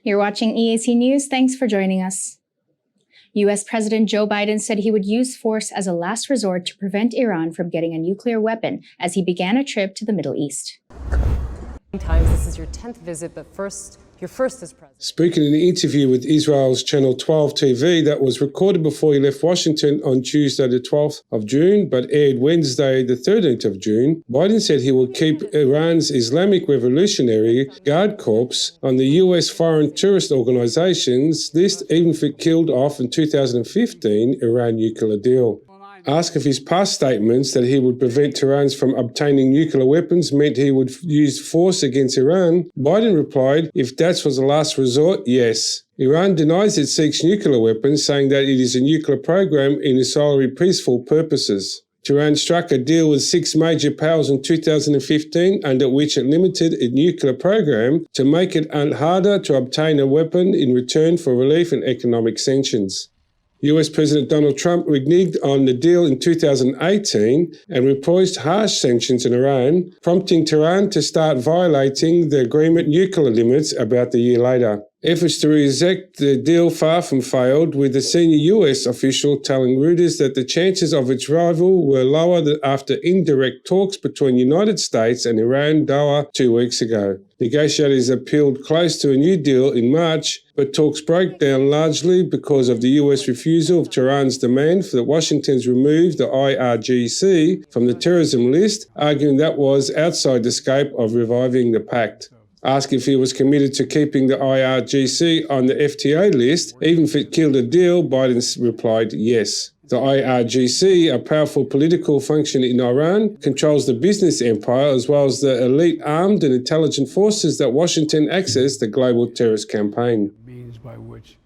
You're watching EAC News. Thanks for joining us. U.S. President Joe Biden said he would use force as a last resort to prevent Iran from getting a nuclear weapon as he began a trip to the Middle East. This is your 10th visit, but your first as president. Speaking in an interview with Israel's Channel 12 TV that was recorded before he left Washington on Tuesday the 12th of June, but aired Wednesday the 13th of June, Biden said he will keep Iran's Islamic Revolutionary Guard Corps on the U.S. Foreign Tourist Organization's list, even if it killed off in 2015 Iran nuclear deal. Asked if his past statements that he would prevent Tehran from obtaining nuclear weapons meant he would use force against Iran, Biden replied, if that was the last resort, yes. Iran denies it seeks nuclear weapons, saying that it is a nuclear program in solely peaceful purposes. Tehran struck a deal with 6 major powers in 2015 under which it limited its nuclear program to make it harder to obtain a weapon in return for relief and economic sanctions. US President Donald Trump reneged on the deal in 2018 and imposed harsh sanctions on Iran, prompting Tehran to start violating the agreement nuclear limits about a year later. Efforts to reject the deal far from failed, with a senior US official telling Reuters that the chances of its rival were lower than after indirect talks between the United States and Iran Doha 2 weeks ago. Negotiators appealed close to a new deal in March, but talks broke down largely because of the US refusal of Tehran's demand for Washington's remove the IRGC from the terrorism list, arguing that was outside the scope of reviving the pact. Asked if he was committed to keeping the IRGC on the FTA list, even if it killed a deal, Biden replied yes. The IRGC, a powerful political function in Iran, controls the business empire as well as the elite armed and intelligent forces that Washington access the global terrorist campaign. Means by which